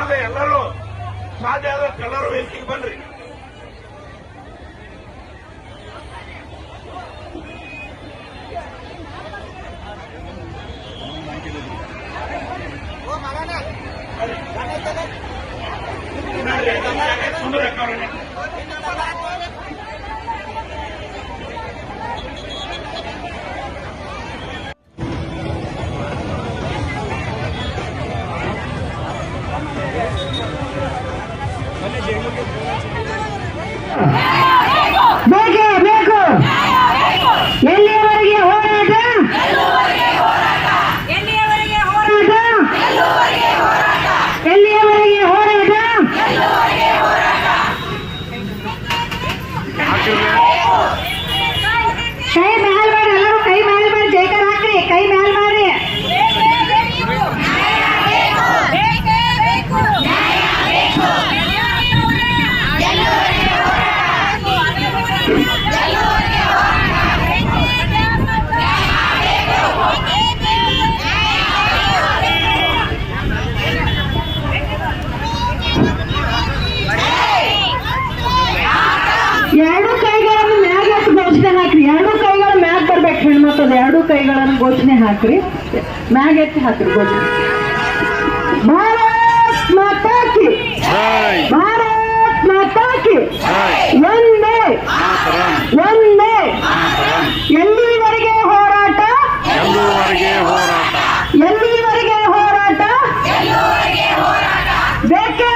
ಕನ್ನಡದ ಎಲ್ಲರೂ ಸಾಧ್ಯ ಆದ ಎಲ್ಲರೂ ವೇದಿಕೆಗೆ ಬನ್ರಿ. ಬೇಕೇ ಬೇಕು. ಎಲ್ಲಿಯವರೆಗೆ ಹೋರಾಟ? ಎಲ್ಲಿಯವರೆಗೆ ಹೋರಾಟ? ಕೈ ಮ್ಯಾಲ್ ಮಾಡಿ, ಎಲ್ಲರೂ ಕೈ ಮ್ಯಾಲ್ ಮಾಡಿ ಜೈಕಾರ ಹಾಕ್ರಿ. ಕೈ ಮ್ಯಾಲ್ ಮಾಡಿ. ಎರಡು ಕೈಗಳನ್ನು ಮ್ಯಾಗ ಎತ್ತು ಘೋಷಣೆ ಹಾಕ್ರಿ. ಎರಡು ಕೈಗಳು ಮ್ಯಾಗ ಬರ್ಬೇಕು. ಹೆಣ್ಮಕ್ಳದ್ದು ಎರಡು ಕೈಗಳನ್ನು ಘೋಷಣೆ ಹಾಕ್ರಿ. ಮ್ಯಾಗ ಎತ್ತಿ ಹಾಕ್ರಿ ಘೋಷಣೆ. ಭಾರತ್ ಮಾತಾ ಕಿ, ಭಾರತ್ ಮಾತಾ ಕಿ, ಒಂದೇ ಒಂದೇ. ಎಲ್ಲಿವರೆಗೆ ಹೋರಾಟ? ಎಲ್ಲಿವರೆಗೆ ಹೋರಾಟ? ಬೇಕೇ